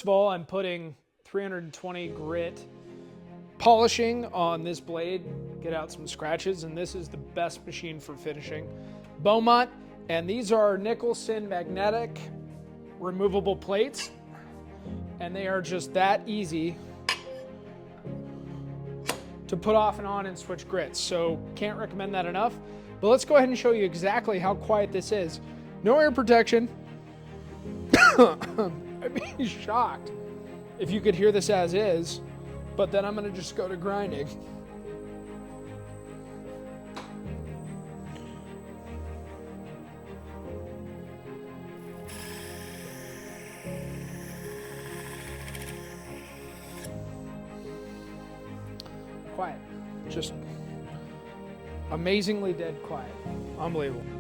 First of all, I'm putting 320 grit polishing on this blade, get out some scratches, and this is the best machine for finishing. Beaumont, and these are Nicholson magnetic removable plates, and they are just that easy to put off and on and switch grits. So can't recommend that enough. But let's go ahead and show you exactly how quiet this is. No air protection. I'd be shocked if you could hear this as is, but then I'm gonna just go to grinding. Quiet, just amazingly dead quiet, unbelievable.